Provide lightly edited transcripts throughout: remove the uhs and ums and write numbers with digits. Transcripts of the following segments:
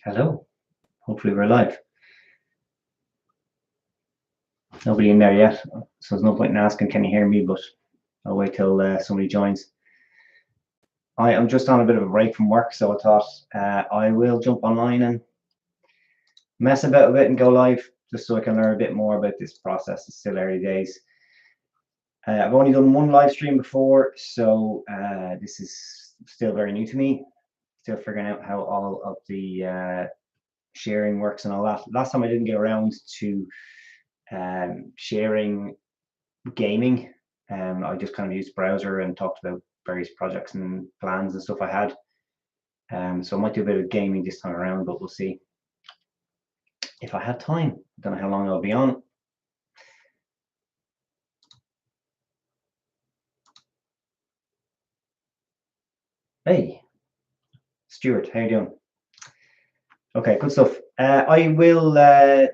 Hello. Hopefully we're live. Nobody in there yet, so there's no point in asking, can you hear me? But I'll wait till somebody joins. I am just on a bit of a break from work, so I thought I will jump online and mess about a bit and go live, just so I can learn a bit more about this process. It's still early days. I've only done one live stream before, so this is still very new to me. Still figuring out how all of the sharing works and all that. Last time I didn't get around to sharing gaming. I just kind of used browser and talked about various projects and plans and stuff I had. So I might do a bit of gaming this time around, but we'll see if I have time. I don't know how long I'll be on. Hey, Stuart, how you doing? Okay, good stuff. I will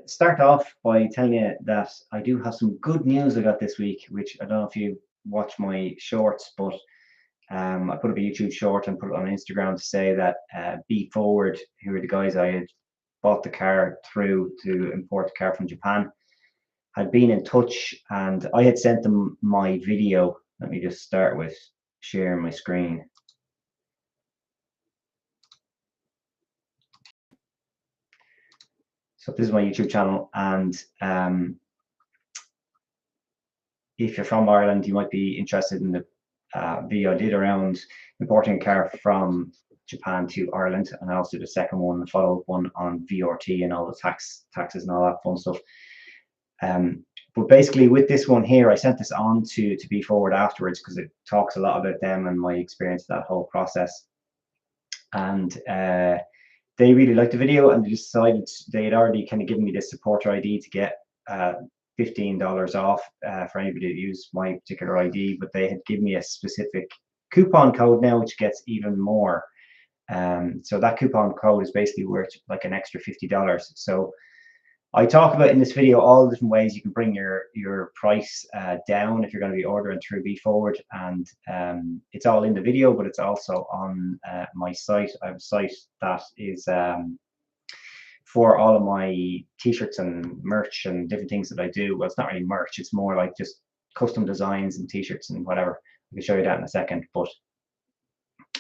start off by telling you that I do have some good news I got this week, which I don't know if you watch my shorts, but I put up a YouTube short and put it on Instagram to say that Be Forward, who are the guys I had bought the car through to import the car from Japan, had been in touch, and I had sent them my video. Let me just start with sharing my screen. So this is my YouTube channel, and if you're from Ireland, you might be interested in the video I did around importing a car from Japan to Ireland, and I also did a second one, a follow-up one on VRT and all the taxes and all that fun stuff. But basically, with this one here, I sent this on to Be Forward afterwards because it talks a lot about them and my experience of that whole process. And they really liked the video, and they decided they had already kind of given me this supporter ID to get $15 off for anybody that used my particular ID, but they had given me a specific coupon code now, which gets even more. So that coupon code is basically worth like an extra $50. So I talk about in this video all the different ways you can bring your price down if you're going to be ordering through Be Forward, and it's all in the video, but it's also on my site. I have a site that is for all of my t-shirts and merch and different things that I do. Well, it's not really merch, it's more like just custom designs and t-shirts and whatever. I can show you that in a second. But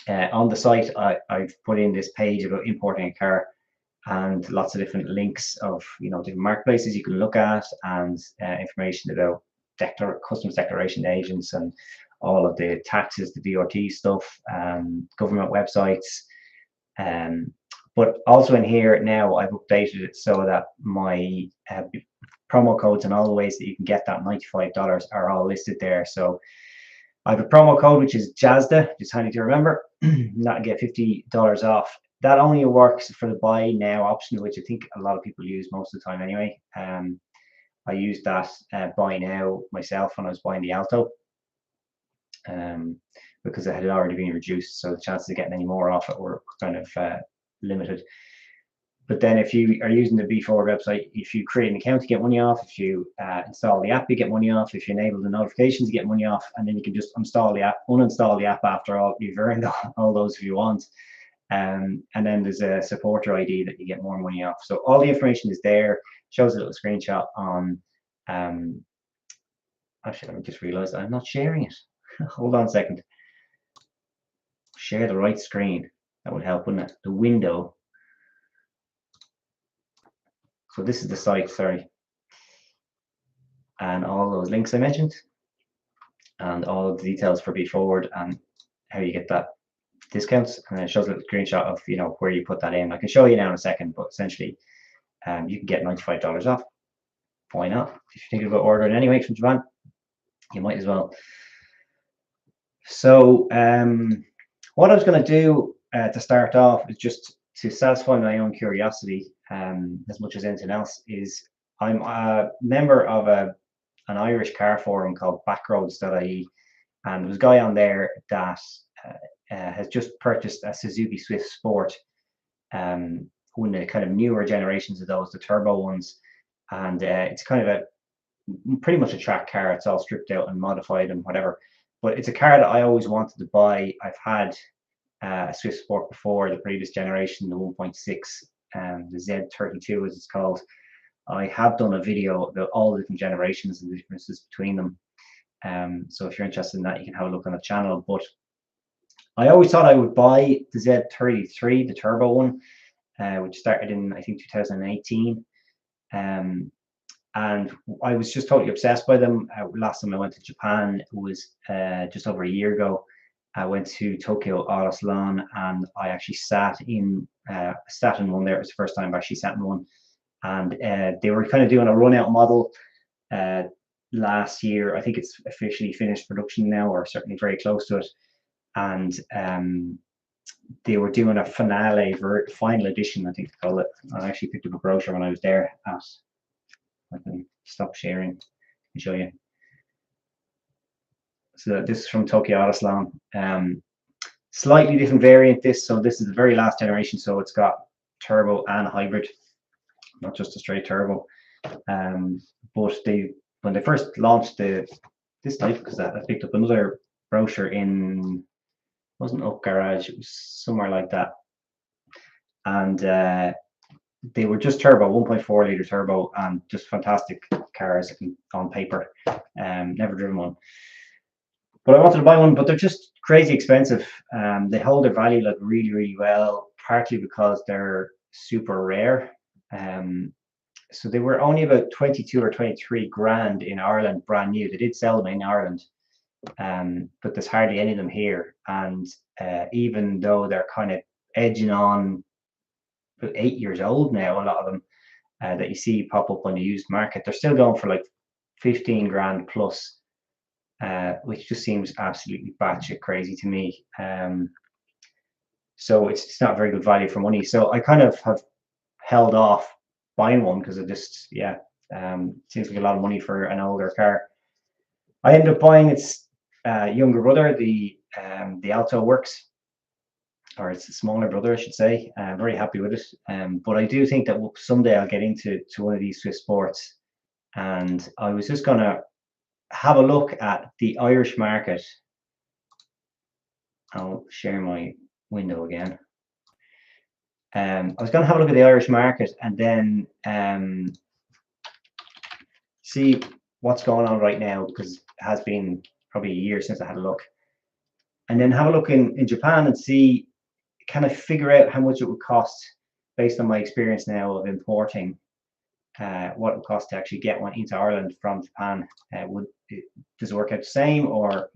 on the site, I've put in this page about importing a car, and lots of different links of different marketplaces you can look at, and information about customs declaration agents and all of the taxes, the VRT stuff, government websites. But also in here now, I've updated it so that my promo codes and all the ways that you can get that $95 are all listed there. So I have a promo code which is Jazda, just handy to remember. That get $50 off. That only works for the buy now option, which I think a lot of people use most of the time anyway. I used that buy now myself when I was buying the Alto, because it had already been reduced, so the chances of getting any more off it were kind of limited. But then if you are using the Be Forward website, if you create an account, you get money off. If you install the app, you get money off. If you enable the notifications, you get money off. And then you can just uninstall the app after all. You've earned all those if you want. And then there's a supporter ID that you get more money off. So all the information is there. Shows a little screenshot on. Actually, let me just realize I'm not sharing it. Hold on a second. Share the right screen. That would help, wouldn't it? The window. So this is the site, sorry. And all those links I mentioned, and all of the details for Be Forward and how you get that discounts. And then it shows a little screenshot of where you put that in. I can show you now in a second, but essentially you can get $95 off. Why not? If you're thinking about ordering anyway from Japan, you might as well. So what I was going to do to start off is just to satisfy my own curiosity as much as anything else. Is I'm a member of an Irish car forum called backroads.ie, and there was a guy on there that has just purchased a Suzuki Swift Sport, one of the kind of newer generations of those, the turbo ones, and it's kind of pretty much a track car. It's all stripped out and modified and whatever, but it's a car that I always wanted to buy. I've had a Swift Sport before, the previous generation, the 1.6 the Z32 as it's called. I have done a video about all the different generations and the differences between them. So if you're interested in that, you can have a look on the channel. But I always thought I would buy the Z33, the turbo one, which started in, I think, 2018. And I was just totally obsessed by them. Last time I went to Japan, it was just over a year ago. I went to Tokyo Auto Salon, and I actually sat in one there. It was the first time I actually sat in one. And they were kind of doing a run-out model last year. I think it's officially finished production now, or certainly very close to it. And they were doing a final edition, I think they call it. I actually picked up a brochure when I was there. I can stop sharing and show you. So this is from Tokyo Auto Salon. Slightly different variant so this is the very last generation, so it's got turbo and hybrid, not just a straight turbo. But when they first launched this type, because I picked up another brochure in, wasn't Up Garage, it was somewhere like that, and they were just turbo, 1.4 liter turbo, and just fantastic cars on paper. Never driven one, but I wanted to buy one, but they're just crazy expensive. They hold their value like really well, partly because they're super rare. So they were only about 22 or 23 grand in Ireland, brand new. They did sell them in Ireland, but there's hardly any of them here. And even though they're kind of edging on 8 years old now, a lot of them that you see pop up on the used market, they're still going for like 15 grand plus, which just seems absolutely batshit crazy to me. So it's not very good value for money. So I kind of have held off buying one because it just, seems like a lot of money for an older car. I ended up buying its younger brother, the Alto Works, or it's a smaller brother, I should say. I'm very happy with it. But I do think that someday I'll get into one of these Swiss Sports. And I was just going to have a look at the Irish market. I'll share my window again. I was going to have a look at the Irish market and then see what's going on right now, because it has been probably a year since I had a look. And then have a look in Japan and see, kind of figure out how much it would cost based on my experience now of importing, what it would cost to actually get one into Ireland from Japan. Does it work out the same, or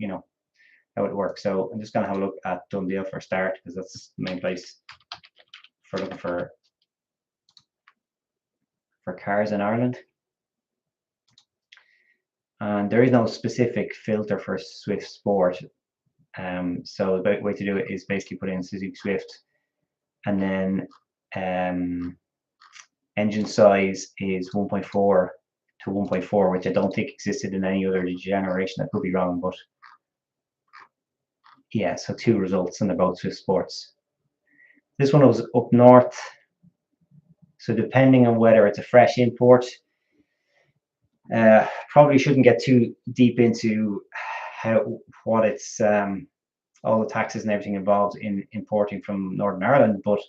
how it works? So I'm just going to have a look at Dundee for a start, because that's the main place for looking for cars in Ireland. And there is no specific filter for Swift Sport. So the way to do it is basically put in Suzuki Swift, and then engine size is 1.4 to 1.4, which I don't think existed in any other generation. I could be wrong, but yeah, so 2 results, and they're both Swift Sports. This one was up north, so depending on whether it's a fresh import, probably shouldn't get too deep into what it's all the taxes and everything involved in importing from Northern Ireland, but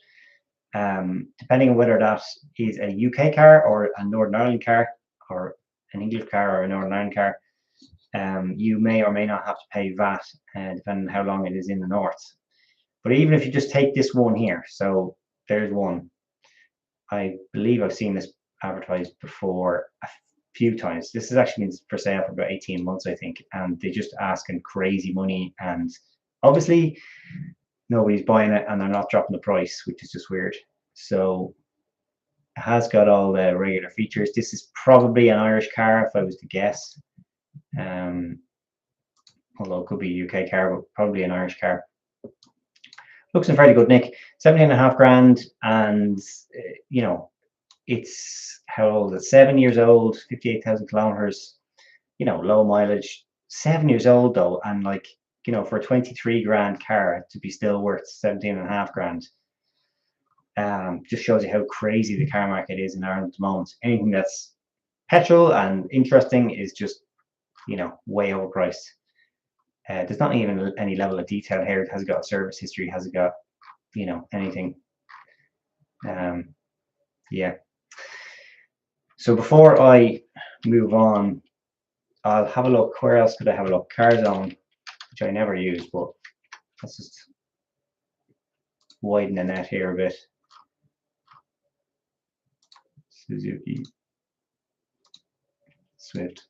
depending on whether that is a UK car or a Northern Ireland car, or an English car or a Northern Ireland car, you may or may not have to pay VAT, depending on how long it is in the north. But even if you just take this one here, so there's one. I believe I've seen this advertised before a few times. This has actually been for sale for about 18 months, I think, and they're just asking crazy money, and obviously nobody's buying it, and they're not dropping the price, which is just weird. So it has got all the regular features. This is probably an Irish car if I was to guess, although it could be a UK car, but probably an Irish car. Looks in fairly good nick. 17.5 grand, and it's how old is it? 7 years old, 58,000 kilometers. Low mileage. 7 years old though, and for a 23 grand car to be still worth 17.5 grand, just shows you how crazy the car market is in Ireland at the moment. Anything that's petrol and interesting is just way overpriced. There's not even any level of detail here. It hasn't got a service history, hasn't got anything. Yeah. So before I move on, I'll have a look. Where else could I have a look? CarZone, which I never use, but let's just widen the net here a bit. Suzuki, Swift,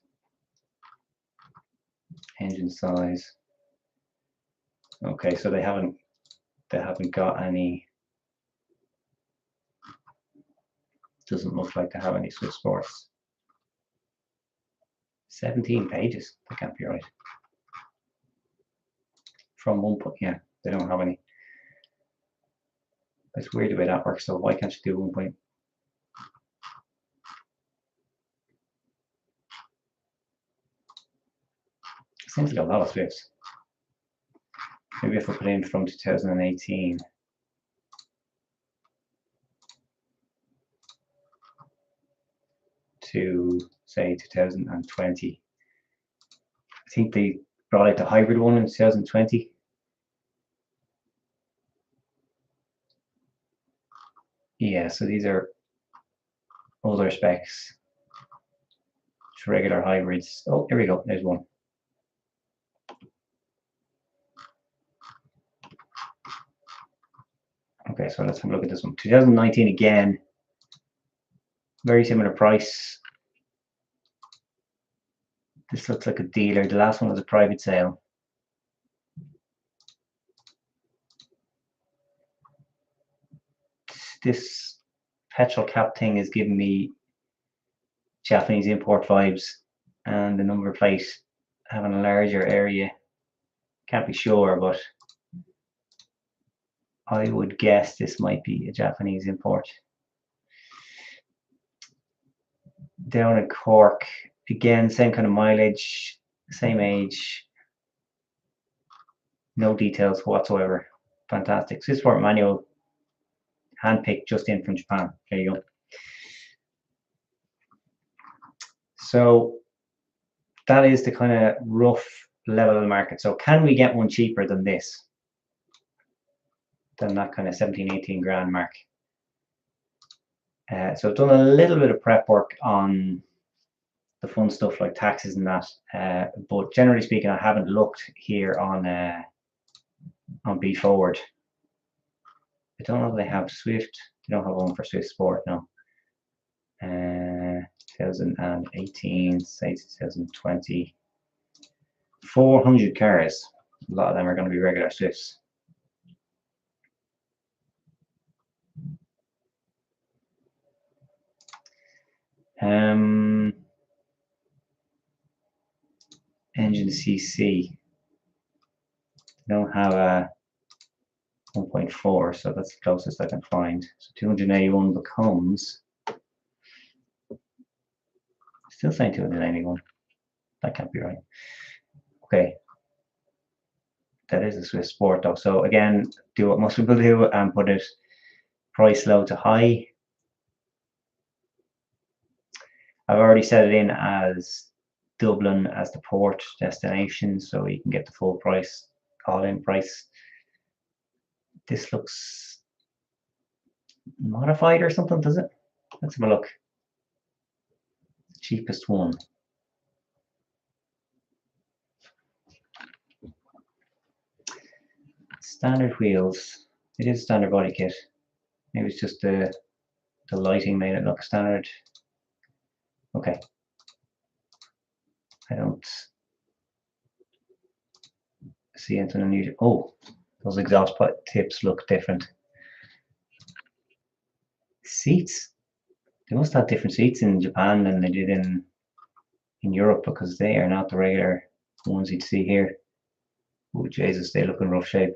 engine size. Okay, so they haven't got any. Doesn't look like they have any Swift Sports. 17 pages. That can't be right. From one point, yeah, they don't have any. It's weird the way that works. So why can't you do 1 point? Seems like a lot of Swifts. Maybe if I put in from 2018 to say 2020. I think they brought out the hybrid one in 2020. Yeah, so these are older specs. Just regular hybrids. Oh, here we go. There's one. Okay, so let's have a look at this one. 2019 again. Very similar price. This looks like a dealer. The last one was a private sale. This petrol cap thing is giving me Japanese import vibes, and the number plate having a larger area. Can't be sure, but I would guess this might be a Japanese import. Down in Cork, again, same kind of mileage, same age, no details whatsoever. Fantastic. Swissport manual, handpicked just in from Japan. There you go. So that is the kind of rough level of the market. So can we get one cheaper than this? Than that kind of 17, 18 grand mark? So I've done a little bit of prep work on the fun stuff like taxes and that, but generally speaking, I haven't looked here on B Forward. I don't know if they have Swift. They don't have one for Swift Sport now. 2018, say 2020. 400 cars. A lot of them are going to be regular Swifts. Engine CC. They don't have a 1.4, so that's the closest I can find. So 281 becomes, still saying 281. That can't be right. Okay, that is a Swiss Sport though. So again, do what most people do and put it price low to high. I've already set it in as Dublin as the port destination, so you can get the full price, all-in price. This looks modified or something, does it? Let's have a look. The cheapest one. Standard wheels. It is standard body kit. Maybe it's just the lighting made it look standard. Okay. I don't see anything unusual. Oh, those exhaust tips look different. Seats. They must have different seats in Japan than they did in Europe, because they are not the regular ones you'd see here. Oh Jesus, they look in rough shape.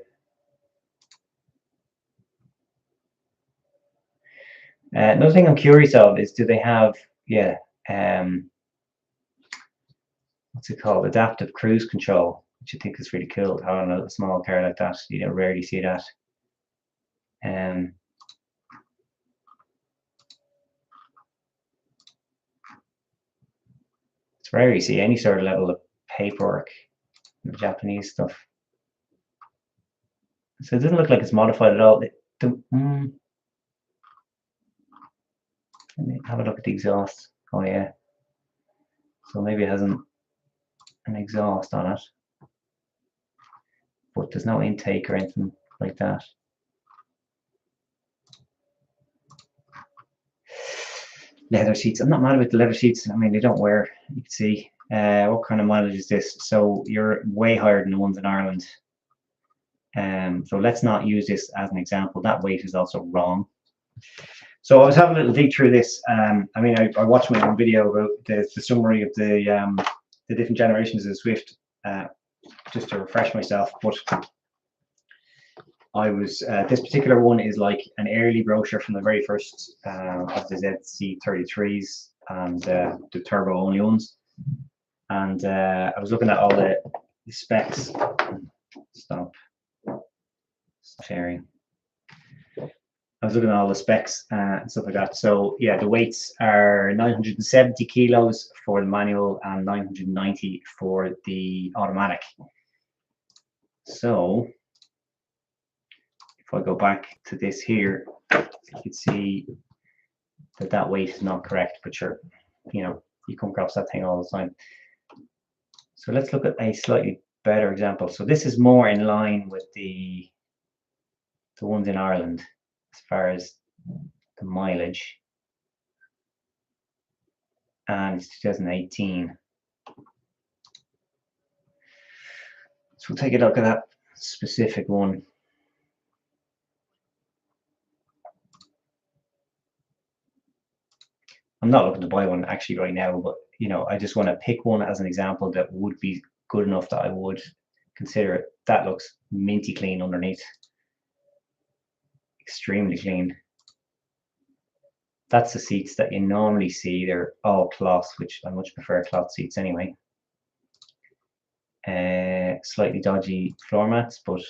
Another thing I'm curious of is, do they have, what's it called, adaptive cruise control, which I think is really cool. How on a small car like that, you know, rarely see that. It's rare you see any sort of level of paperwork in the Japanese stuff. So it doesn't look like it's modified at all. Let me have a look at the exhaust. Oh yeah. So maybe it has an exhaust on it, but there's no intake or anything like that. Leather seats. I'm not mad about the leather seats. I mean, they don't wear. You can see. What kind of mileage is this? So you're way higher than the ones in Ireland. So let's not use this as an example. That weight is also wrong. So I was having a little dig through this. I mean, I watched my own video about the summary of the different generations of the Swift, just to refresh myself. But I was this particular one is like an early brochure from the very first of the ZC33s and the turbo only ones. And I was looking at all the specs. Stop sharing. I was looking at all the specs and stuff like that. So yeah, the weights are 970 kilos for the manual and 990 for the automatic. So if I go back to this here, you can see that that weight is not correct, but sure, you know, you come across that thing all the time. So let's look at a slightly better example. So this is more in line with the ones in Ireland as far as the mileage, and it's 2018. So we'll take a look at that specific one. I'm not looking to buy one actually right now, but you know, I just want to pick one as an example that would be good enough that I would consider it. That looks minty clean underneath. Extremely clean. That's the seats that you normally see. They're all cloth, which I much prefer cloth seats anyway. Slightly dodgy floor mats, but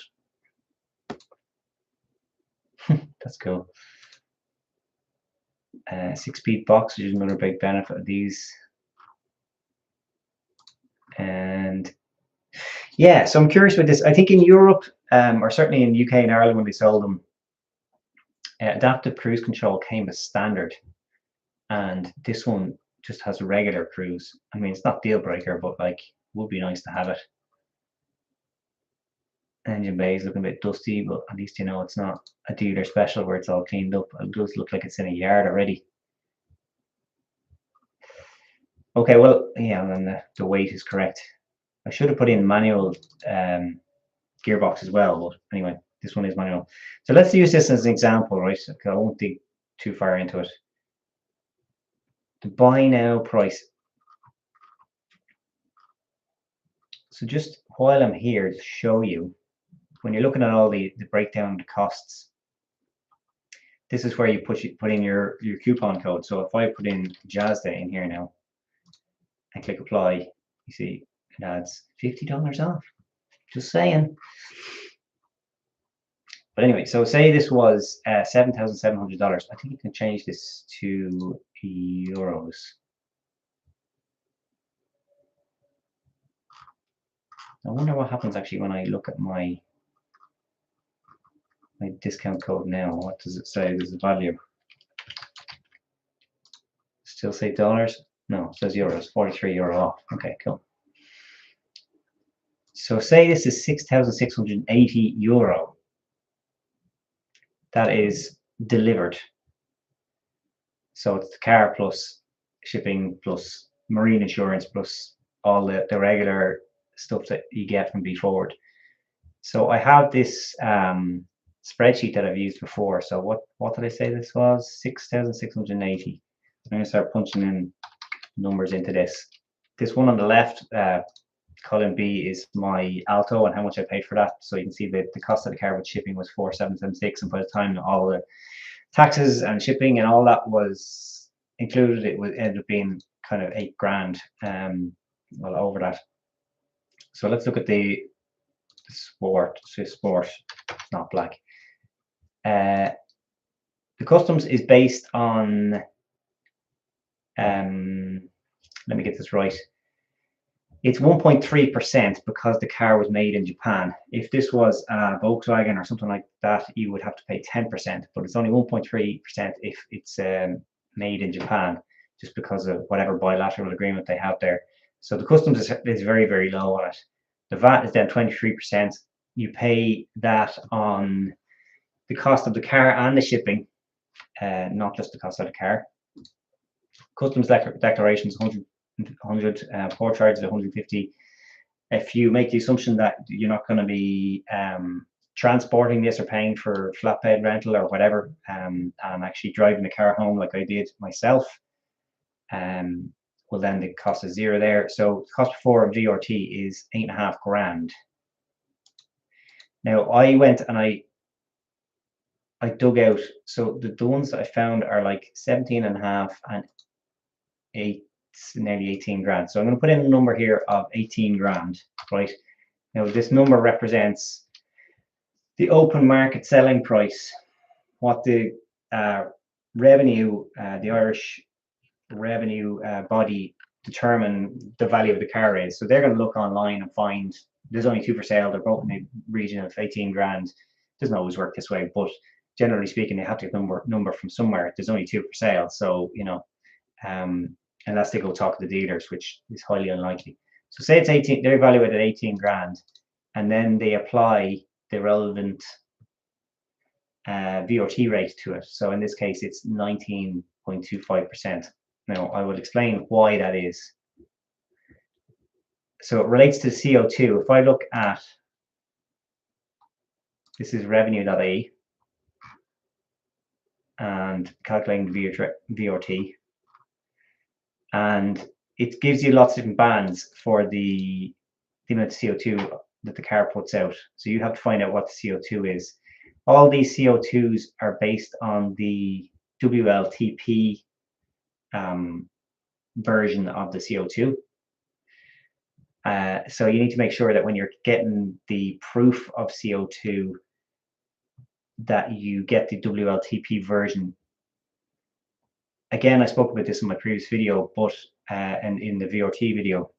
that's cool. 6-speed box, which is another big benefit of these. And yeah, so I'm curious with this. I think in Europe, or certainly in UK and Ireland when they sold them, adaptive cruise control came as standard, and this one just has a regular cruise. I mean, it's not deal breaker, but like, would be nice to have it. Engine bay is looking a bit dusty, but at least you know it's not a dealer special where it's all cleaned up. It does look like it's in a yard already. Okay, well, yeah, and then the weight is correct. I should have put in manual gearbox as well, but anyway, this one is manual. So let's use this as an example, right? Okay, I won't dig too far into it. The buy now price. So just while I'm here to show you, when you're looking at all the breakdown of the costs, this is where you put in your coupon code. So if I put in Jazda in here now and click apply, you see it adds $50 off. Just saying. But anyway, so say this was $7,700. I think you can change this to euros. I wonder what happens actually when I look at my discount code now. What does it say? There's a value. Still say dollars? No, it says euros. 43 euro off. Okay, cool. So say this is 6,680 euro. That is delivered. So it's the car plus shipping plus marine insurance plus all the regular stuff that you get from B-Forward. So I have this spreadsheet that I've used before. So what did I say this was? 6,680. I'm going to start punching in numbers into this. This one on the left, column B, is my Alto and how much I paid for that. So you can see that the cost of the car with shipping was 4,776, and by the time all the taxes and shipping and all that was included, it would end up being kind of $8,000, well over that. So let's look at the Sport, Swift Sport. It's not black. The customs is based on, let me get this right. It's 1.3% because the car was made in Japan. If this was a Volkswagen or something like that, you would have to pay 10%, but it's only 1.3% if it's made in Japan, just because of whatever bilateral agreement they have there. So the customs is very, very low on it. The VAT is then 23%. You pay that on the cost of the car and the shipping, not just the cost of the car. Customs declarations 100, port charges 150. If you make the assumption that you're not going to be transporting this or paying for flatbed rental or whatever, and actually driving the car home like I did myself, well, then the cost is zero there. So the cost before VRT is 8.5 grand. Now I went and I dug out, so the ones that I found are like 17.5 and nearly 18 grand. So I'm going to put in a number here of 18 grand, right? Now this number represents the open market selling price, what the revenue, the Irish revenue body determine the value of the car is. So they're going to look online and find there's only two for sale. They're both in the region of 18 grand. Doesn't always work this way, but generally speaking, they have to get number from somewhere. There's only two for sale, so you know, unless they go talk to the dealers, which is highly unlikely. So say it's 18, they're evaluated at 18 grand, and then they apply the relevant VRT rate to it. So in this case, it's 19.25%. Now, I will explain why that is. So it relates to CO2. If I look at, this is revenue.ie, and calculating the VRT, and it gives you lots of different bands for the amount of CO2 that the car puts out. So you have to find out what the CO2 is. All these CO2s are based on the WLTP version of the CO2. So you need to make sure that when you're getting the proof of CO2 that you get the WLTP version. Again, I spoke about this in my previous video, but and in the VRT video.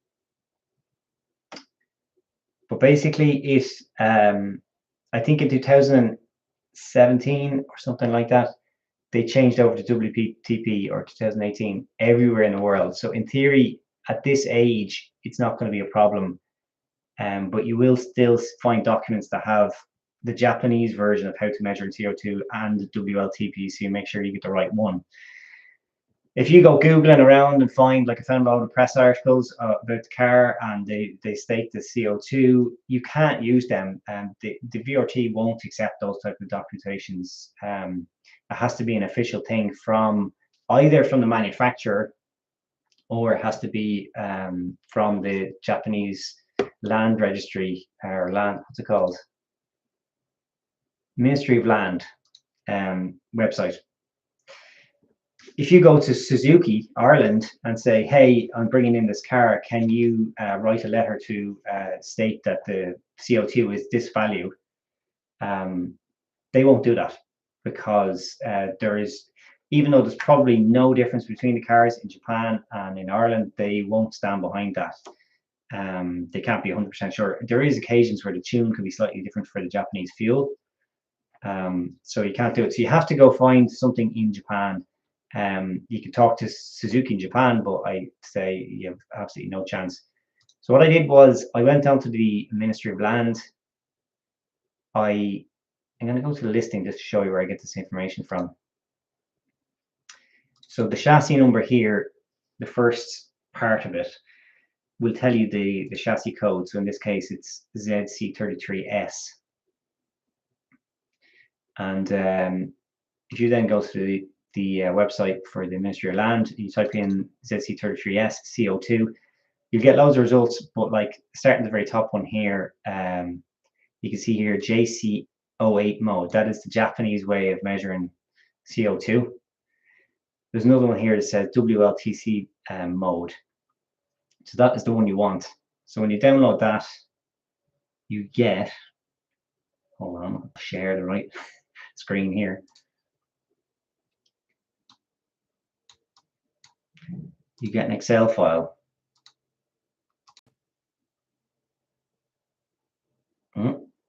But basically, it I think in 2017 or something like that, they changed over to WLTP, or 2018 everywhere in the world. So in theory, at this age, it's not going to be a problem. But you will still find documents that have the Japanese version of how to measure CO2 and the WLTP, so you make sure you get the right one. If you go Googling around and find, like I found a lot of press articles about the car and they state the CO2, you can't use them, and the VRT won't accept those type of documentations. It has to be an official thing from either from the manufacturer, or it has to be from the Japanese land registry, or land, what's it called? Ministry of Land website. If you go to Suzuki, Ireland, and say, hey, I'm bringing in this car, can you write a letter to state that the CO2 is this value? They won't do that, because there is, even though there's probably no difference between the cars in Japan and in Ireland, they won't stand behind that. They can't be 100% sure. There is occasions where the tune can be slightly different for the Japanese fuel. So you can't do it. So you have to go find something in Japan. You can talk to Suzuki in Japan, but I say you have absolutely no chance. So what I did was I went down to the Ministry of Land. I'm going to go to the listing just to show you where I get this information from. So the chassis number here, the first part of it, will tell you the chassis code. So in this case, it's ZC33S. And if you then go to the website for the Ministry of Land, you type in ZC33S CO2, you'll get loads of results, but like starting at the very top one here, you can see here JC08 mode. That is the Japanese way of measuring CO2. There's another one here that says WLTC mode. So that is the one you want. So when you download that, you get, hold on, I'll share the right screen here. You get an Excel file.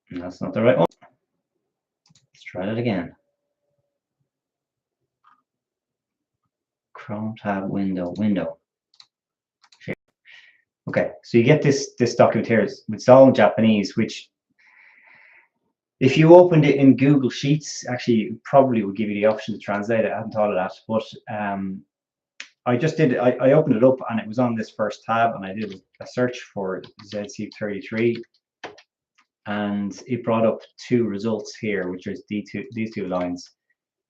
That's not the right one. Let's try that again. Chrome tab, window. Okay, so you get this document here. It's all in Japanese, which if you opened it in Google Sheets, actually it probably would give you the option to translate it. I hadn't thought of that, but I just did. I opened it up and it was on this first tab, and I did a search for ZC33, and it brought up two results here, which is these two lines.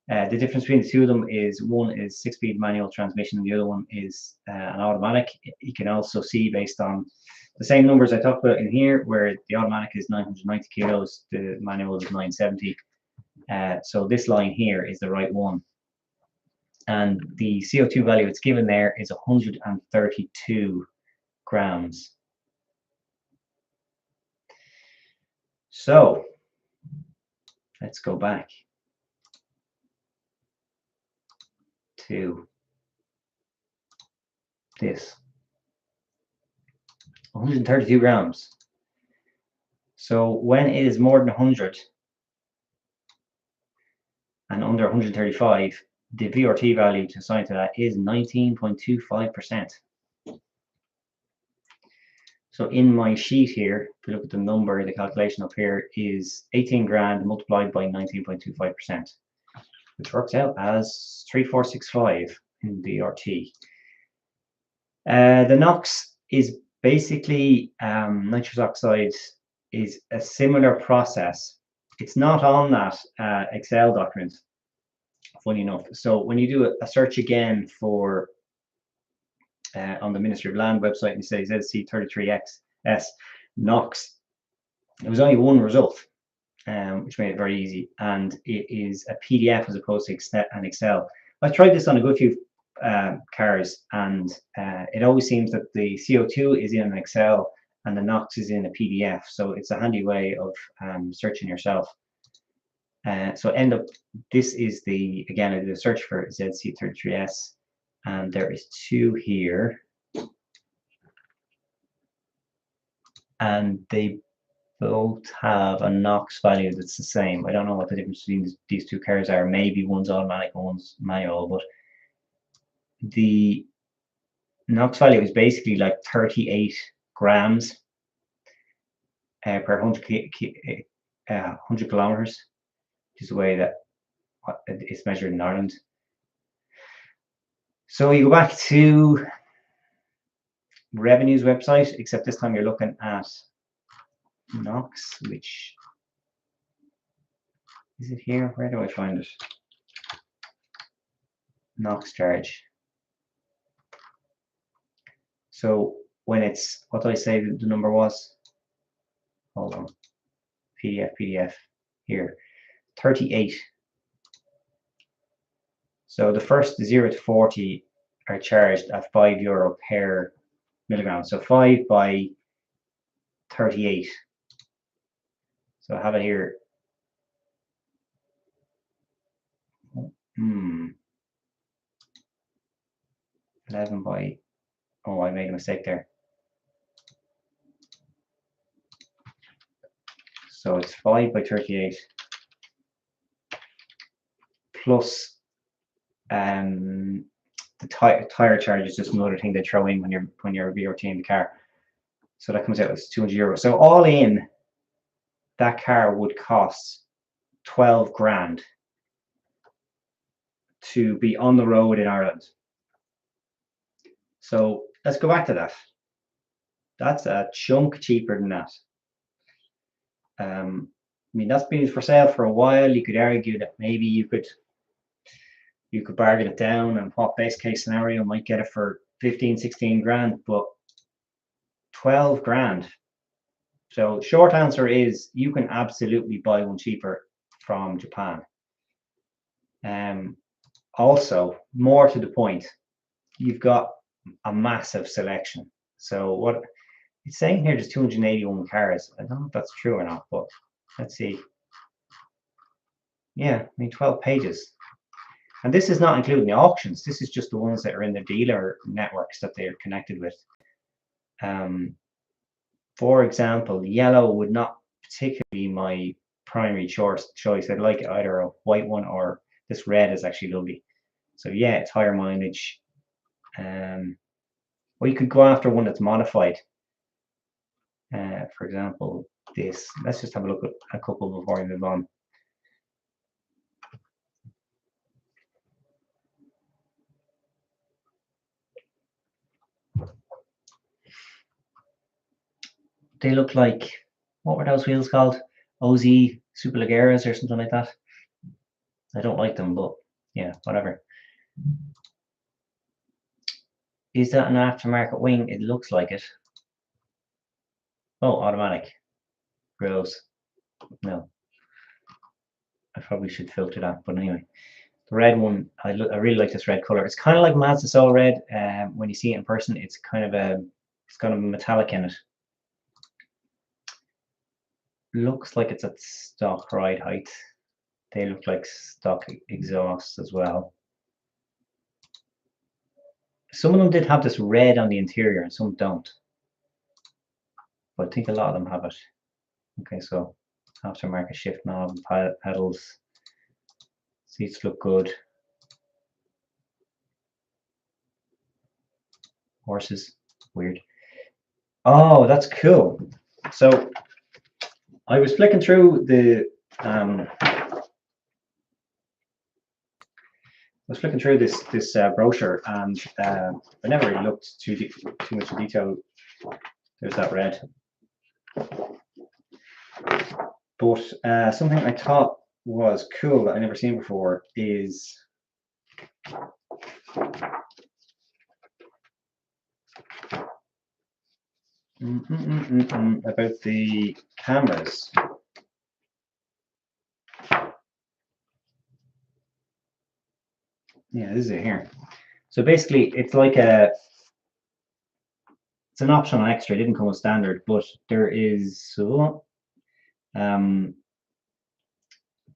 The difference between the two of them is one is 6-speed manual transmission and the other one is an automatic. You can also see based on the same numbers I talked about in here, where the automatic is 990 kilos, the manual is 970. So this line here is the right one. And the CO2 value it's given there is 132 grams. So let's go back to this. 132 grams. So when it is more than 100 and under 135, the VRT value to assign to that is 19.25%. So in my sheet here, if you look at the number, the calculation up here is 18 grand multiplied by 19.25%, which works out as 3465 in VRT. The NOx is basically nitrous oxide is a similar process. It's not on that Excel document, funny enough. So when you do a search again for on the Ministry of Land website and you say ZC33XS NOx, there was only one result, which made it very easy, and it is a PDF as opposed to an Excel. I tried this on a good few cars, and it always seems that the CO2 is in an Excel and the NOx is in a PDF, so it's a handy way of searching yourself. So end up, this is the, again, I did a search for ZC33S, and there is two here, and they both have a NOx value that's the same. I don't know what the difference between these two cars are. Maybe one's automatic and one's manual, but the NOx value is basically like 38 grams per 100 kilometers, which is the way that it's measured in Ireland. So you go back to Revenue's website, except this time you're looking at NOx, which is it here? Where do I find it? NOx charge. So when it's, what did I say the number was? Hold on. PDF here. 38. So the first 0 to 40 are charged at €5 per milligram. So 5 by 38. So I have it here. 11 by, oh, I made a mistake there. So it's 5 by 38 plus the tire charge is just another thing they throw in when you're VRTing the car. So that comes out as €200. So all in, that car would cost 12 grand to be on the road in Ireland. So let's go back to that. That's a chunk cheaper than that. I mean, that's been for sale for a while. You could argue that maybe you could bargain it down, and what best case scenario might get it for 15, 16 grand, but 12 grand. So short answer is you can absolutely buy one cheaper from Japan. Also, more to the point, you've got a massive selection. So what it's saying here, there's 281 cars. I don't know if that's true or not, but let's see. Yeah, I mean, 12 pages. And this is not including the auctions. This is just the ones that are in the dealer networks that they are connected with. For example, yellow would not particularly be my primary choice. I'd like either a white one, or this red is actually lovely. So yeah, it's higher mileage. Or you could go after one that's modified. For example, this. Let's just have a look at a couple before we move on. They look like, what were those wheels called? OZ Superlegeras or something like that. I don't like them, but yeah, whatever. Is that an aftermarket wing? It looks like it. Oh, automatic. Gross. No. I probably should filter that, but anyway. The red one, I really like this red color. It's kind of like Mazda Soul Red. When you see it in person, it's kind of it's got a metallic in it. Looks like it's at stock ride height. They look like stock exhausts as well. Some of them did have this red on the interior and some don't. But I think a lot of them have it. Okay, so aftermarket shift knob, pedals. Seats look good. Horses, weird. Oh, that's cool. So I was flicking through the this brochure, and I never really looked too much in detail. There's that red. But something I thought was cool that I never seen before is about the cameras. Yeah, this is it here. So basically, it's like it's an optional extra. It didn't come with standard, but there is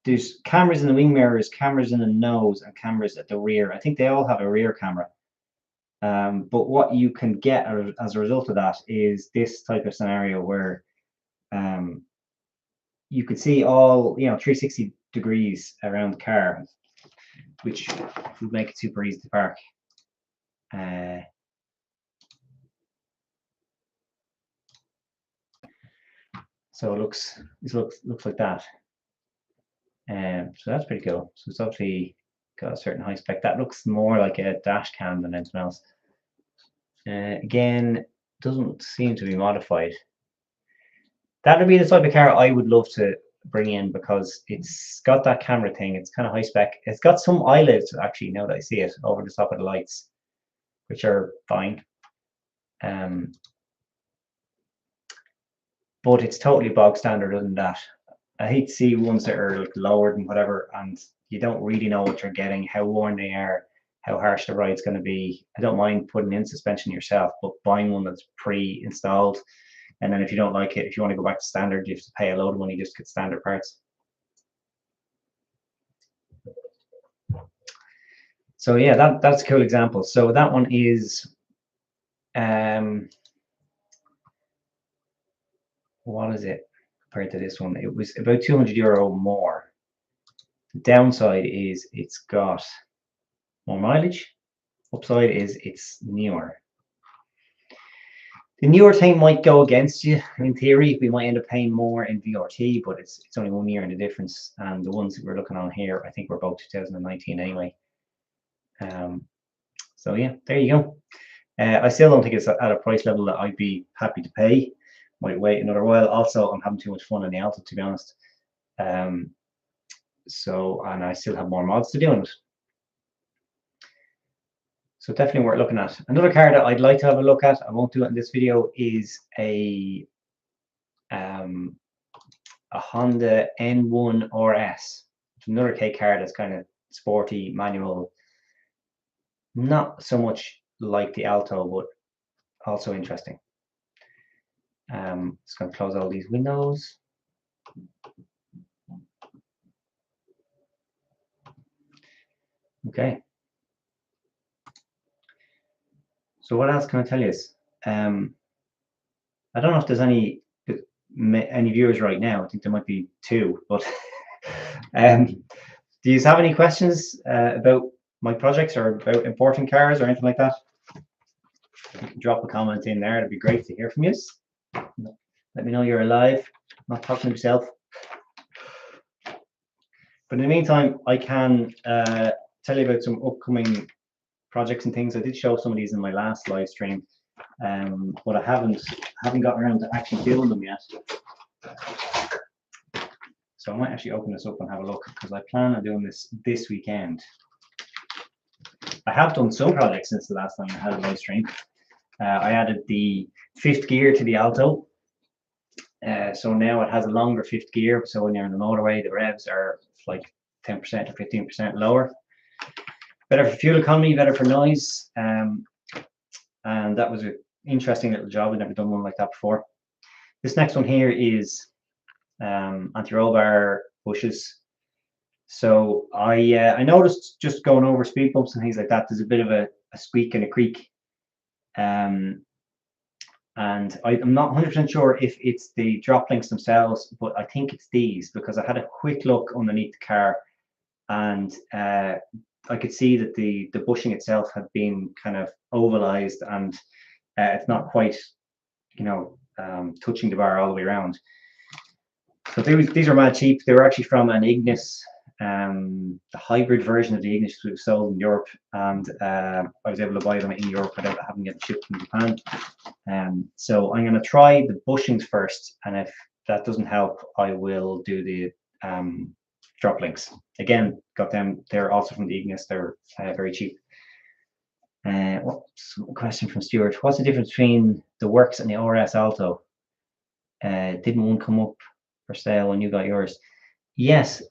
there's cameras in the wing mirrors, cameras in the nose, and cameras at the rear. I think they all have a rear camera. But what you can get as a result of that is this type of scenario where you could see all 360 degrees around the car, which would make it super easy to park. So it looks like that. So that's pretty cool. So it's obviously got a certain high spec. That looks more like a dash cam than anything else. Again, doesn't seem to be modified. That would be the type of car I would love to bring in because it's got that camera thing. It's kind of high spec. It's got some eyelids actually, now that I see it, over the top of the lights, which are fine. But it's totally bog standard other than that. I hate to see ones that are like lowered and whatever, and you don't really know what you're getting, how worn they are, how harsh the ride's going to be. I don't mind putting in suspension yourself, but buying one that's pre-installed, and then if you don't like it, if you want to go back to standard, you have to pay a load of money just to get standard parts. So yeah, that's a cool example. So that one is what is it compared to this one? It was about €200 more. The downside is it's got more mileage. Upside is it's newer. The newer thing might go against you. In theory, we might end up paying more in VRT, but it's only 1 year in the difference. And the ones that we're looking on here, I think we're both 2019 anyway. So yeah, there you go. I still don't think it's at a price level that I'd be happy to pay. Might wait another while. Also, I'm having too much fun in the Alta, to be honest. So, and I still have more mods to do on it. So definitely worth looking at. Another car that I'd like to have a look at, I won't do it in this video, is a Honda N1 RS. It's another K car that's kind of sporty, manual, not so much like the Alto, but also interesting. Just going to close all these windows. Okay. So what else can I tell you? I don't know if there's any viewers right now. I think there might be 2, but do you have any questions about my projects or about importing cars or anything like that? You can drop a comment in there. It'd be great to hear from you. Let me know you're alive, not talking to yourself. But in the meantime, I can tell you about some upcoming projects and things. I did show some of these in my last live stream, but I haven't gotten around to actually doing them yet. So I might actually open this up and have a look, because I plan on doing this weekend. I have done some projects since the last time I had a live stream. I added the 5th gear to the Alto. So now it has a longer 5th gear. So when you're in the motorway, the revs are like 10% or 15% lower. Better for fuel economy, better for noise. And that was an interesting little job. I've never done one like that before. This next one here is anti-roll bar bushes. So I noticed, just going over speed bumps and things like that, there's a bit of a squeak and a creak. And I'm not 100% sure if it's the drop links themselves, but I think it's these, because I had a quick look underneath the car, and I could see that the bushing itself had been kind of ovalized, and it's not quite, touching the bar all the way around. So these are mad cheap. They were actually from an Ignis, the hybrid version of the Ignis was sold in Europe, and I was able to buy them in Europe without having them shipped from Japan. So I'm going to try the bushings first, and if that doesn't help, I will do the drop links. Again, got them. They're also from the Ignis. They're very cheap. What's a question from Stuart? What's the difference between the Works and the RS Alto? Didn't one come up for sale when you got yours? Yes.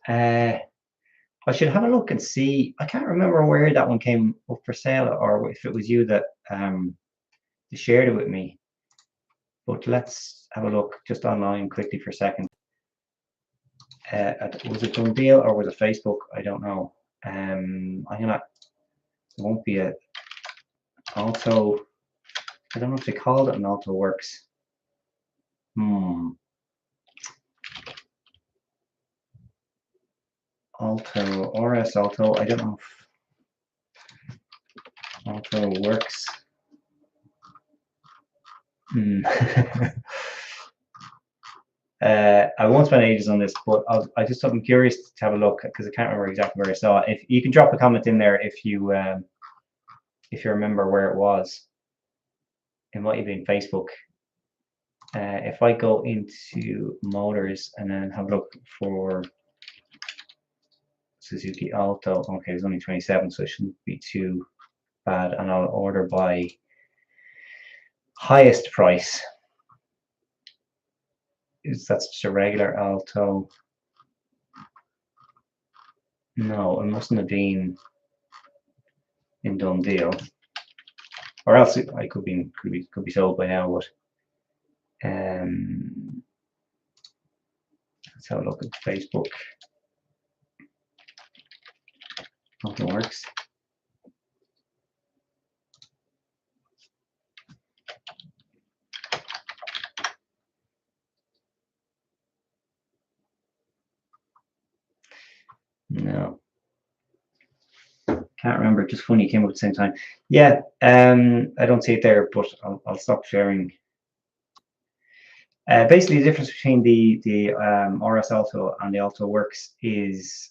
I should have a look and see. I can't remember where that one came up for sale, or if it was you that shared it with me. But let's have a look just online quickly for a second. Was it done deal or was it Facebook? I don't know. It won't be a Alto. I don't know if they called it an Alto Works. Alto, RS Alto. I don't know if Alto Works. I won't spend ages on this, but I'm curious to have a look, because I can't remember exactly where I saw it. If you can drop a comment in there if you remember where it was. It might have been Facebook. If I go into motors and then have a look for Suzuki Alto, okay, there's only 27, so it shouldn't be too bad, and I'll order by highest price. That's just a regular Alto. No, it mustn't have been in done deal, or else I could be sold by now. But let's have a look at Facebook. Nothing works. No, can't remember. Just funny, it came up at the same time. Yeah, I don't see it there, but I'll stop sharing. Basically, the difference between the RS Alto and the Alto Works is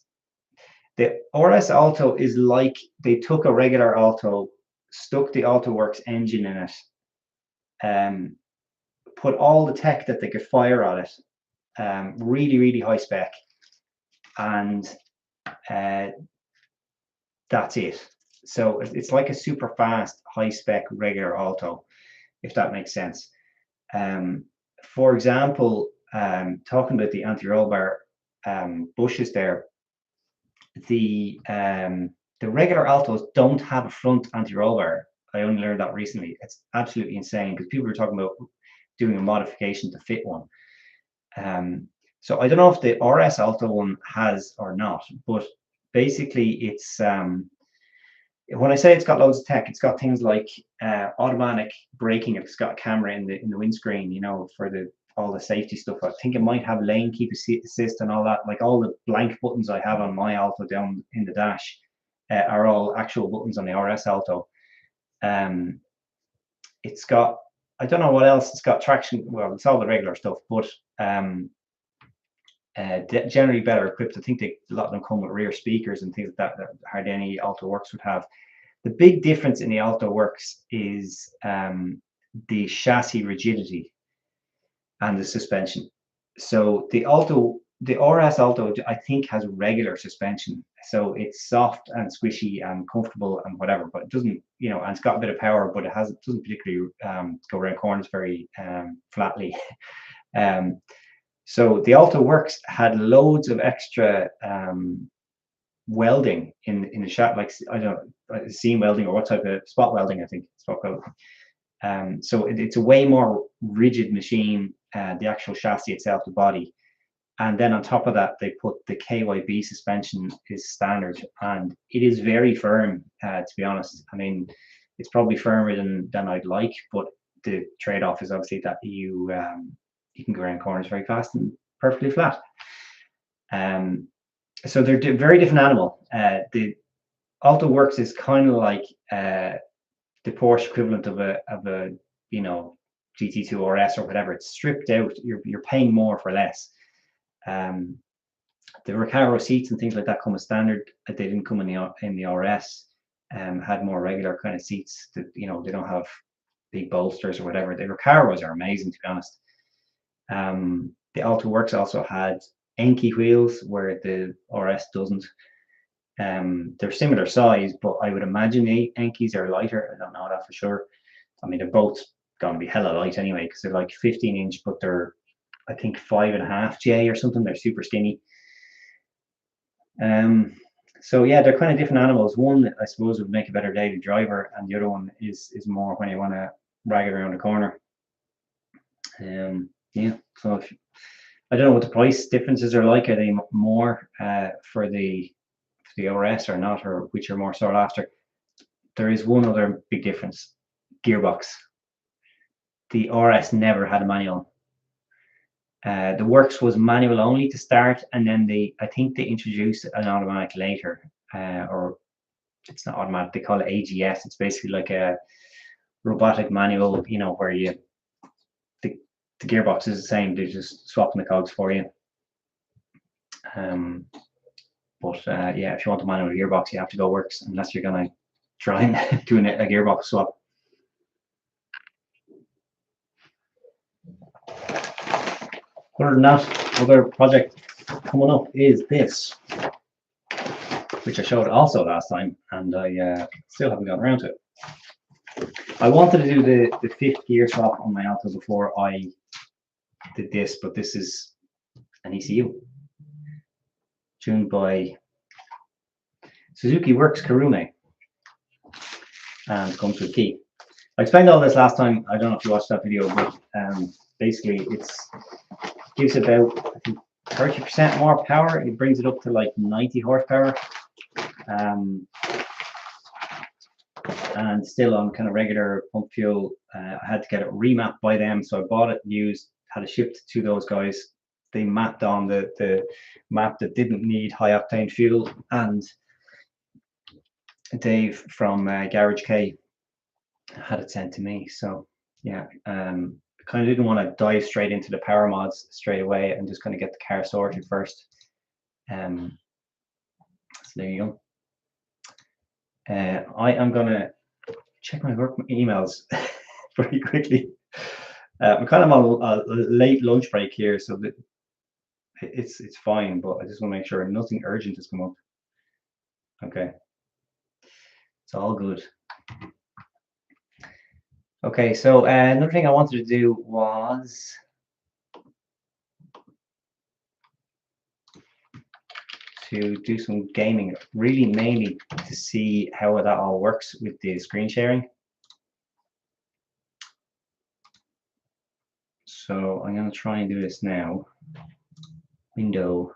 the RS Alto is like they took a regular Alto, stuck the Alto Works engine in it, put all the tech that they could fire on it, really, really high spec, and that's it. So it's like a super fast, high spec regular Alto, if that makes sense. For example, talking about the anti-roll bar bushes there, the regular Altos don't have a front anti-roll bar. I only learned that recently. It's absolutely insane, because people were talking about doing a modification to fit one. So I don't know if the RS Alto one has or not, but basically it's when I say it's got loads of tech, it's got things like automatic braking. It's got a camera in the windscreen, for all the safety stuff. I think it might have lane keep assist and all that. Like all the blank buttons I have on my Alto down in the dash are all actual buttons on the RS Alto. it's got, I don't know what else it's got, traction. Well, it's all the regular stuff, but generally better equipped. I think a lot of them come with rear speakers and things like that hardly any Alto Works would have. The big difference in the Alto Works is the chassis rigidity and the suspension. So the RS Alto, I think, has regular suspension, so it's soft and squishy and comfortable and whatever, but it doesn't, you know, and it's got a bit of power, but it doesn't particularly go around corners very flatly. So the Alto Works had loads of extra welding in the shaft, like, I don't know, seam welding or what type of spot welding, I think spot welding. So it's a way more rigid machine, the actual chassis itself, the body. And then on top of that, they put the KYB suspension is standard, and it is very firm, to be honest. I mean, it's probably firmer than I'd like, but the trade-off is obviously that you can go around corners very fast and perfectly flat. So they're very different animal. The Alto Works is kind of like the Porsche equivalent of a you know, GT2 RS or whatever. It's stripped out. You're paying more for less. The Recaro seats and things like that come as standard. They didn't come in the RS. Had more regular kind of seats that, you know, they don't have big bolsters or whatever. The Recaros are amazing, to be honest. The Alto Works also had Enki wheels where the RS doesn't. They're similar size, but I would imagine Enkis are lighter. I don't know that for sure. I mean, they're both going to be hella light anyway, because they're like 15-inch, but they're, I think, 5.5 J or something. They're super skinny. So yeah, they're kind of different animals. One, I suppose, would make a better daily driver, and the other one is more when you want to rag it around the corner. Yeah, so I don't know what the price differences are like. Are they more for the RS or not, or which are more sought after? There is one other big difference: gearbox. The RS never had a manual. The Works was manual only to start, and then I think they introduced an automatic later, or it's not automatic, they call it AGS. It's basically like a robotic manual, you know, where the gearbox is the same, they're just swapping the cogs for you. But yeah, if you want a manual gearbox, you have to go Works, unless you're gonna try and do a gearbox swap. Other than that, other project coming up is this, which I showed also last time, and I still haven't gotten around to it. I wanted to do the 5th gear swap on my Alto before I did this, but this is an ECU tuned by Suzuki Works Karune, and comes with key. I explained all this last time. I don't know if you watched that video, but basically it gives about, I think, 30% more power. It brings it up to like 90 horsepower, and still on kind of regular pump fuel. I had to get it remapped by them, so I bought it used, had it shipped to those guys. They mapped on the map that didn't need high octane fuel, and Dave from Garage K had it sent to me. So yeah, kind of didn't want to dive straight into the power mods straight away, and just kind of get the car sorted first. So there you go. I am gonna check my work emails very quickly. I'm kind of on a late lunch break here, so that it's fine, but I just want to make sure nothing urgent has come up. Okay, it's all good. Okay, so another thing I wanted to do was to do some gaming, really mainly to see how that all works with the screen sharing. So I'm going to try and do this now. Window.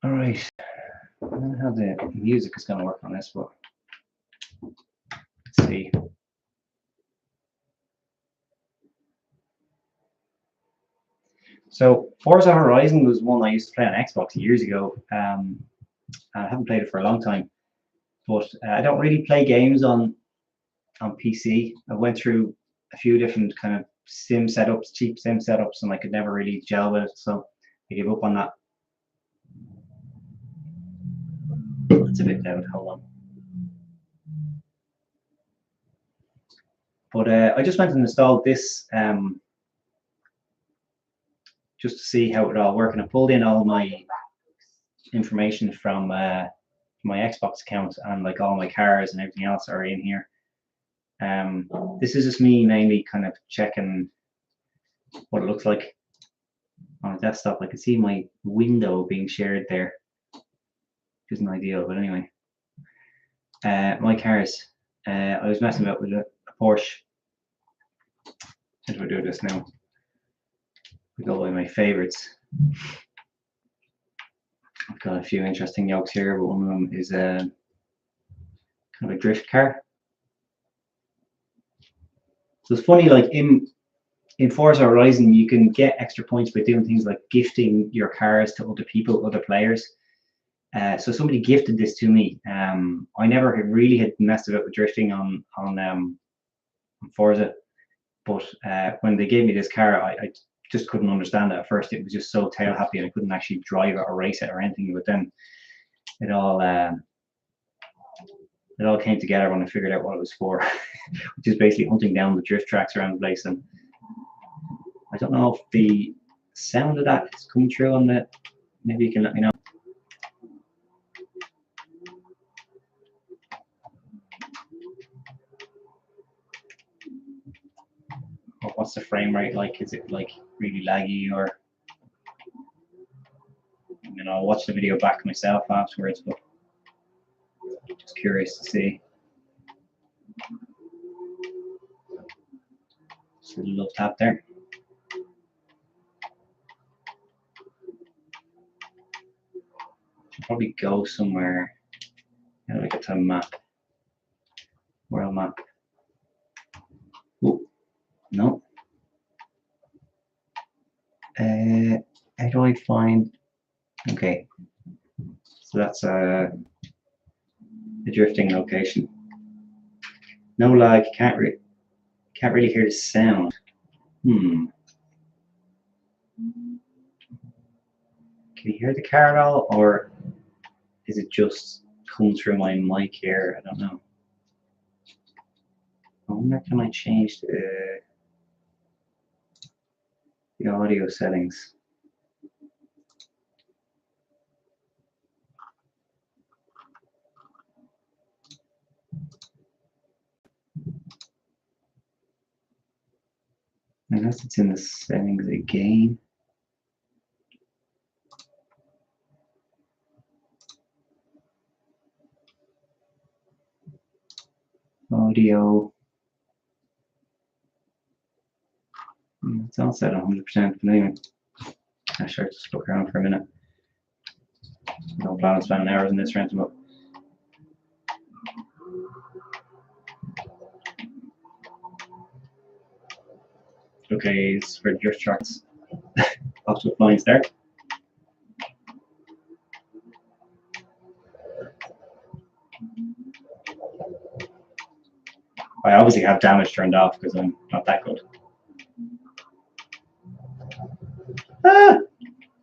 All right. I don't know how the music is going to work on this, but let's see. So Forza Horizon was one I used to play on Xbox years ago. I haven't played it for a long time, but I don't really play games on PC. I went through a few different kind of sim setups, cheap sim setups, and I could never really gel with it, so I gave up on that. It's a bit loud. Hold on. But I just went and installed this just to see how it all worked, and I pulled in all my information from my Xbox account, and like all my cars and everything else are in here. This is just me mainly kind of checking what it looks like on a desktop. I can see my window being shared there, which isn't ideal, but anyway. My cars. I was messing about with a Porsche. How do I do this now? We go by my favorites. I've got a few interesting yokes here, but one of them is a kind of a drift car. So it's funny, like in Forza Horizon, you can get extra points by doing things like gifting your cars to other people, other players. So somebody gifted this to me. I never really had messed about with drifting on Forza, but when they gave me this car, I just couldn't understand it at first. It was just so tail happy, and I couldn't actually drive it or race it or anything. But then it all came together when I figured out what it was for, which is basically hunting down the drift tracks around the place. And I don't know if the sound of that is coming through on the. Maybe you can let me know. Or what's the frame rate like? Is it like really laggy, or? And then I'll watch the video back myself afterwards, but just curious to see. Just a little tap there. Should probably go somewhere. How do I get to a map? World map. Oh, no. How do I find? Okay, so that's the drifting location. No lag. Can't really hear the sound. Can you hear the car at all, or is it just coming through my mic here? I don't know. I wonder, can I change the audio settings? Unless it's in the settings again. Audio. It's all set 100%, but anyway, I should just look around for a minute. I don't plan on spending hours in this rental, but okay, it's for drift tracks. Off to a flying start. I obviously have damage turned off because I'm not that good.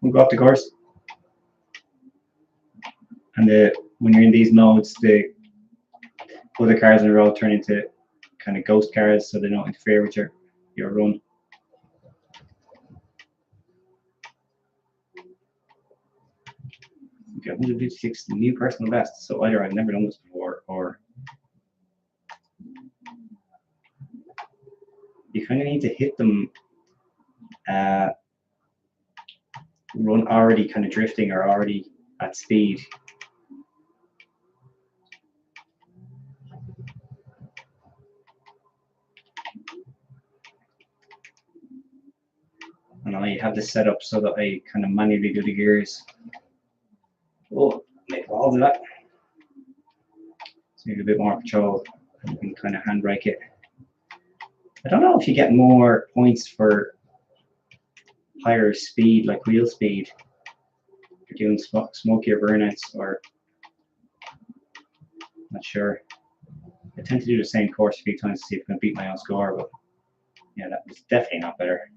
We'll go off the course. And when you're in these modes, the other cars in the road turn into kind of ghost cars, so they don't interfere with your run. Okay, 156, the new personal best. So either I've never done this before, or you kind of need to hit them run already kind of drifting or already at speed. And I have this set up so that I kind of manually do the gears. Oh, make all of that. So you have a bit more control, and you can kind of handbrake it. I don't know if you get more points for higher speed, like wheel speed, you're doing smokier burnouts, or not sure. I tend to do the same course a few times to see if I can beat my own score, but yeah, that was definitely not better.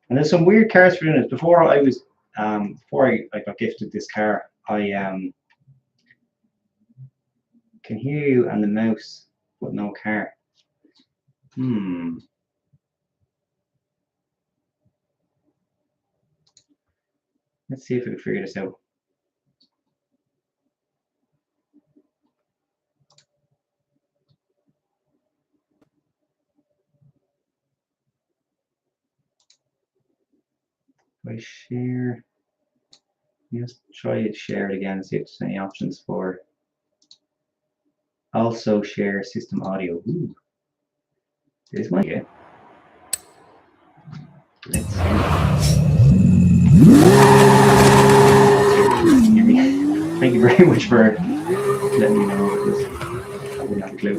And there's some weird cars for doing it. Before I got gifted this car, I can hear you and the mouse, but no car. Let's see if we can figure this out. If I share, just try to share it again, see if there's any options for also share system audio. Ooh. This might get. Let's see. Thank you very much for letting me know, because I wouldn't have a clue.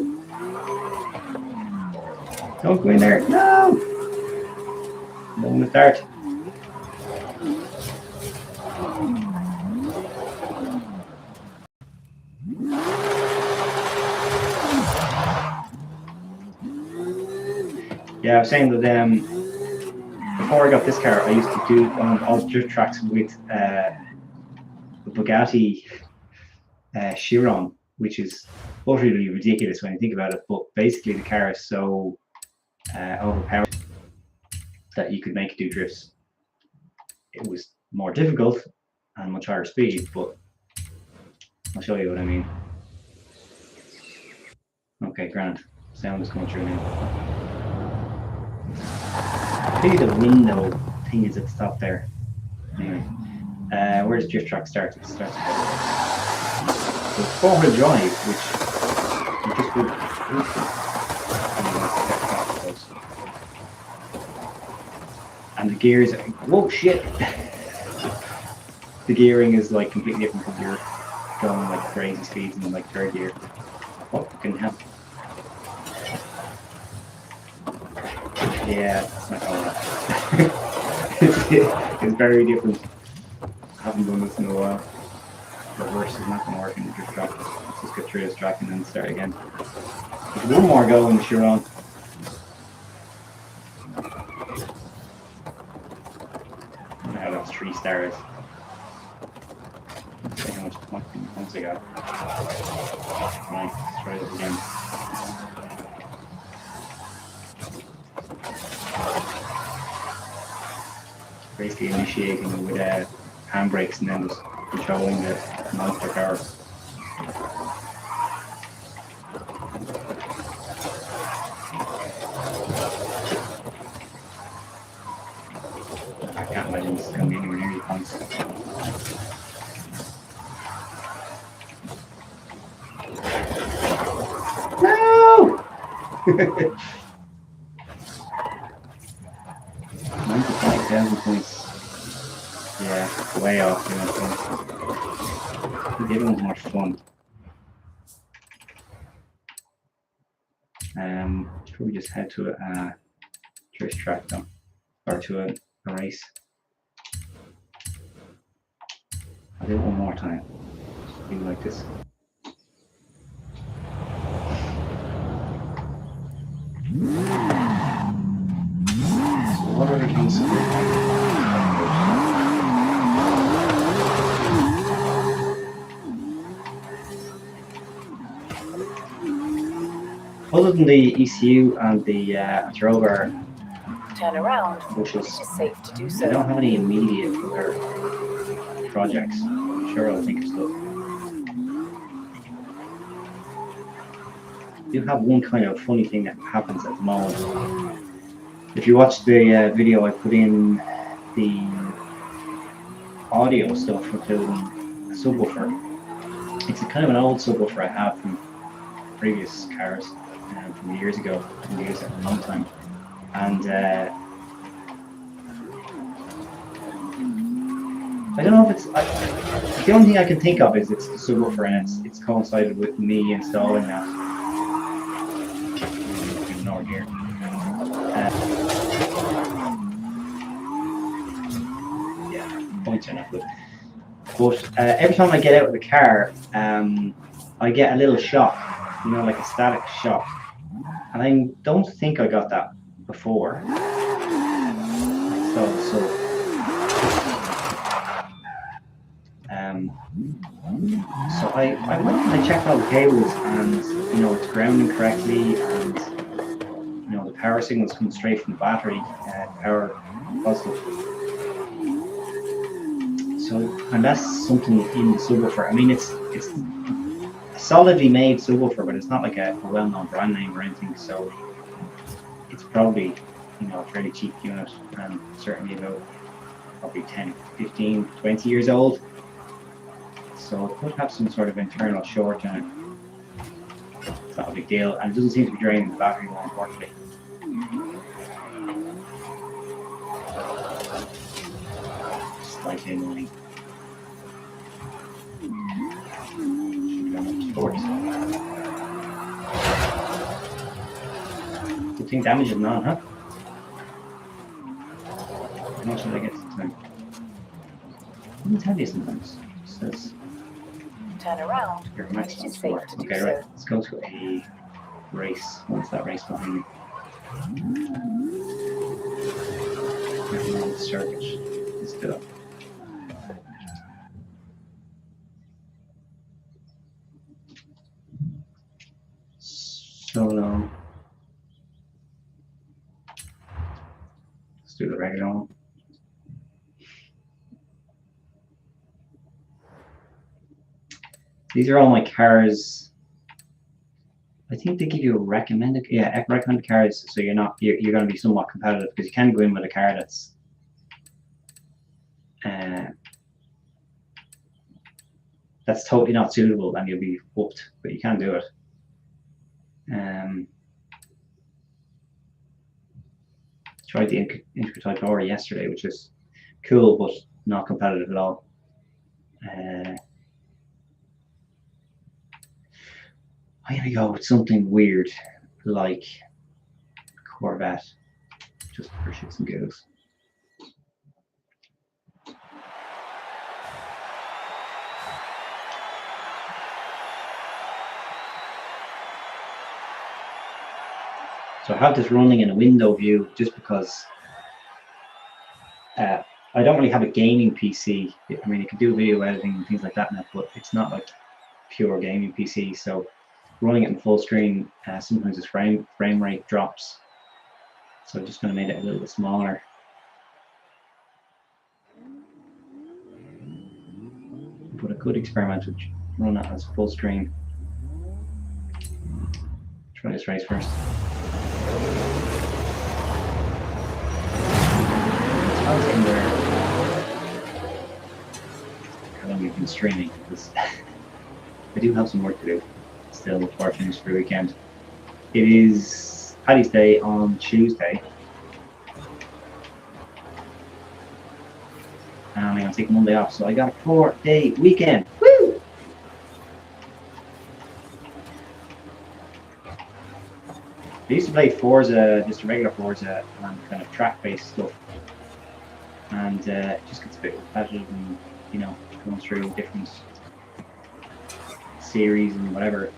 Don't go in there. No! No one to start. Yeah, I was saying that before I got this car, I used to do all dirt tracks with the Bugatti Chiron, which is utterly ridiculous when you think about it. But basically, the car is so overpowered that you could make it do drifts. It was more difficult and much higher speed, but I'll show you what I mean. Okay, grand. Sound is coming through now. Maybe the window thing is at the top there. Anyway, where does drift track start? It starts at so it's four-wheel drive, which is just good. And the gears, whoa, shit! The gearing is like completely different because you're going like crazy speeds in like third gear. Oh, fucking hell. Yeah, it's not all that. It's very different. I haven't done this in a while. Reverse is not going to work in the drift track. Let's just get through this track and then start again. There's one more go in the Chiron. Now that's 3 stars. Let's see how much points I got. Right, let's try this again. Basically initiating with handbrakes and then just controlling the monster car. I can't imagine this is going to be anywhere near the points. No! 95,000 points. Yeah, way off. The other one's more fun. Should we just head to a drift track though? Or to a race? I'll do it one more time. Do like this. So what are the things? Other than the ECU and the Drover turn around, bushes, it is safe to do so. I don't have any immediate other projects. I'm sure I'll think of stuff. I do have one kind of funny thing that happens at the moment. If you watch the video I put in the audio stuff for building a subwoofer, it's a kind of an old subwoofer I have from previous cars. From years ago, I've used it for a long time, and I don't know if it's. The only thing I can think of is it's the subwoofer, and it's coincided with me installing that. Ignore here. points or not. But every time I get out of the car, I get a little shock, you know, like a static shock. And I don't think I got that before. So I went and I checked all the cables, and you know, it's grounding correctly, and you know, the power signals come straight from the battery, power positive. So unless something in the subwoofer, I mean, it's a solidly made subwoofer, but it's not like a well-known brand name or anything. So it's probably, you know, a fairly cheap unit, and certainly about probably 10, 15, 20 years old. So it could have some sort of internal short in it. It's not a big deal, and it doesn't seem to be draining the battery, more importantly. Slightly annoying. Good thing damage is none, huh? How much did I get this time? I can tell you sometimes. It says Turn around. your max It on is 4. safe to do Okay, so. right. Let's go to a race. What's that race behind me? Circuit. Let's do it. Solo. Let's do the regular one. These are all my cars. I think they give you a recommended cars, so you're going to be somewhat competitive, because you can go in with a car that's totally not suitable, and you'll be whooped. But you can do it. Tried the Intricate Aura yesterday, which is cool, but not competitive at all. I'm gonna go with something weird, like Corvette, just for shits and giggles. So I have this running in a window view just because I don't really have a gaming PC. I mean, you can do video editing and things like that now, but it's not like pure gaming PC. So running it in full screen, sometimes its frame rate drops. So I'm just going to make it a little bit smaller. But I could experiment with run it as full screen. Try this race first. How long we've been streaming, because I do have some work to do still before I finish for the weekend. It is Paddy's Day on Tuesday, and I'm going to take Monday off, so I got a 4-day weekend. Woo! I used to play Forza, just a regular Forza, and kind of track-based stuff, and it just gets a bit repetitive, and you know, going through different series and whatever.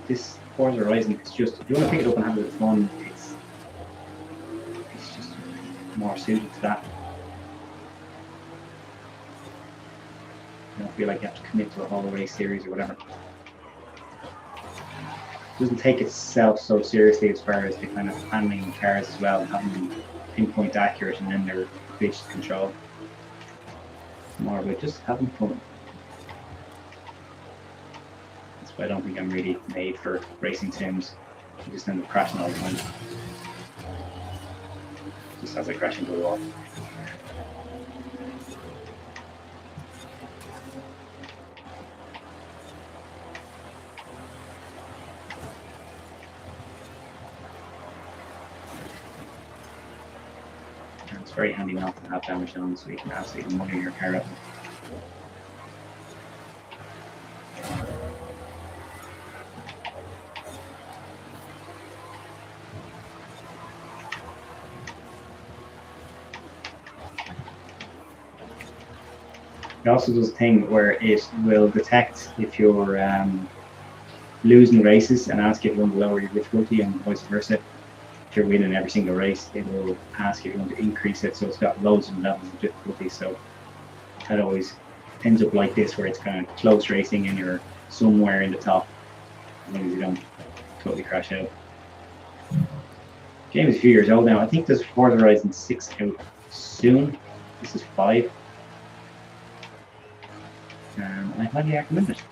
This Forza Horizon, it's just, if you want to pick it up and have a bit of fun, it's just more suited to that. You don't feel like you have to commit to a whole race series or whatever. It doesn't take itself so seriously as far as the kind of handling cars as well, having them pinpoint accurate, and then they're bitch to control. It's more about just having fun. That's why I don't think I'm really made for racing sims. I just end up crashing all the time. Just as I crash into the wall. It's very handy not to have damage on, so you can absolutely muddy your car up. It also does a thing where it will detect if you're losing races and ask if you want to lower your difficulty, and vice versa. If you're winning every single race, it will ask if you want to increase it. So it's got loads of levels of difficulty. So it always ends up like this, where it's kind of close racing and you're somewhere in the top, as long as you don't totally crash out. Game is a few years old now. I think there's Forza Horizon 6 out soon. This is 5. I highly recommend it.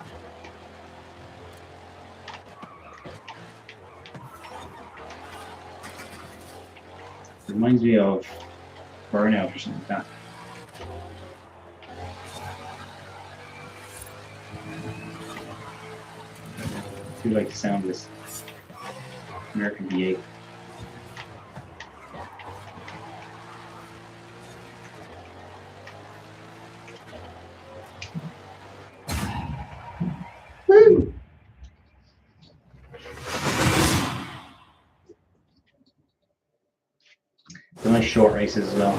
It reminds me of Burnout or something like that. I do like the sound of this American V8. Woo! They're nice short races as well.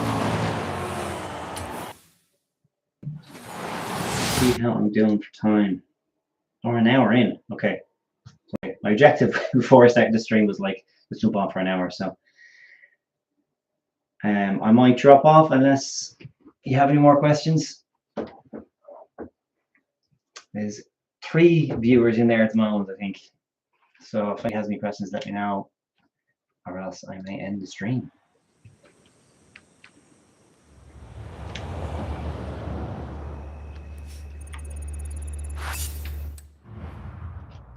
See how I'm doing for time. Or an hour in. Okay. My objective before I started the stream was like, let's jump on for an hour or so. I might drop off unless you have any more questions. There's 3 viewers in there at the moment, I think. So if anyone has any questions, let me know, or else I may end the stream.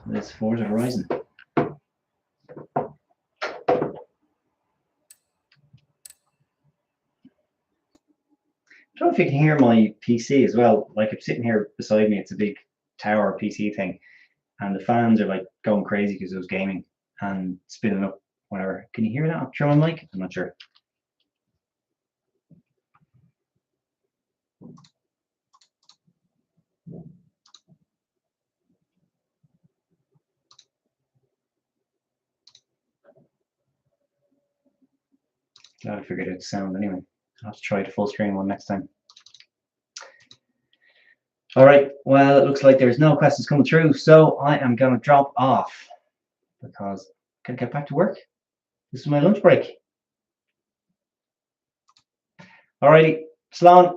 This Forza Horizon. I don't know if you can hear my PC as well. Like, I'm sitting here beside me, it's a big tower PC thing, and the fans are like going crazy because it was gaming and spinning up, whatever. Can you hear that through my mic? I'm not sure. Glad I figured out sound anyway. I'll have to try the full screen one next time. All right, well, it looks like there's no questions coming through, so I am going to drop off because I gotta get back to work. This is my lunch break. All righty, Slán.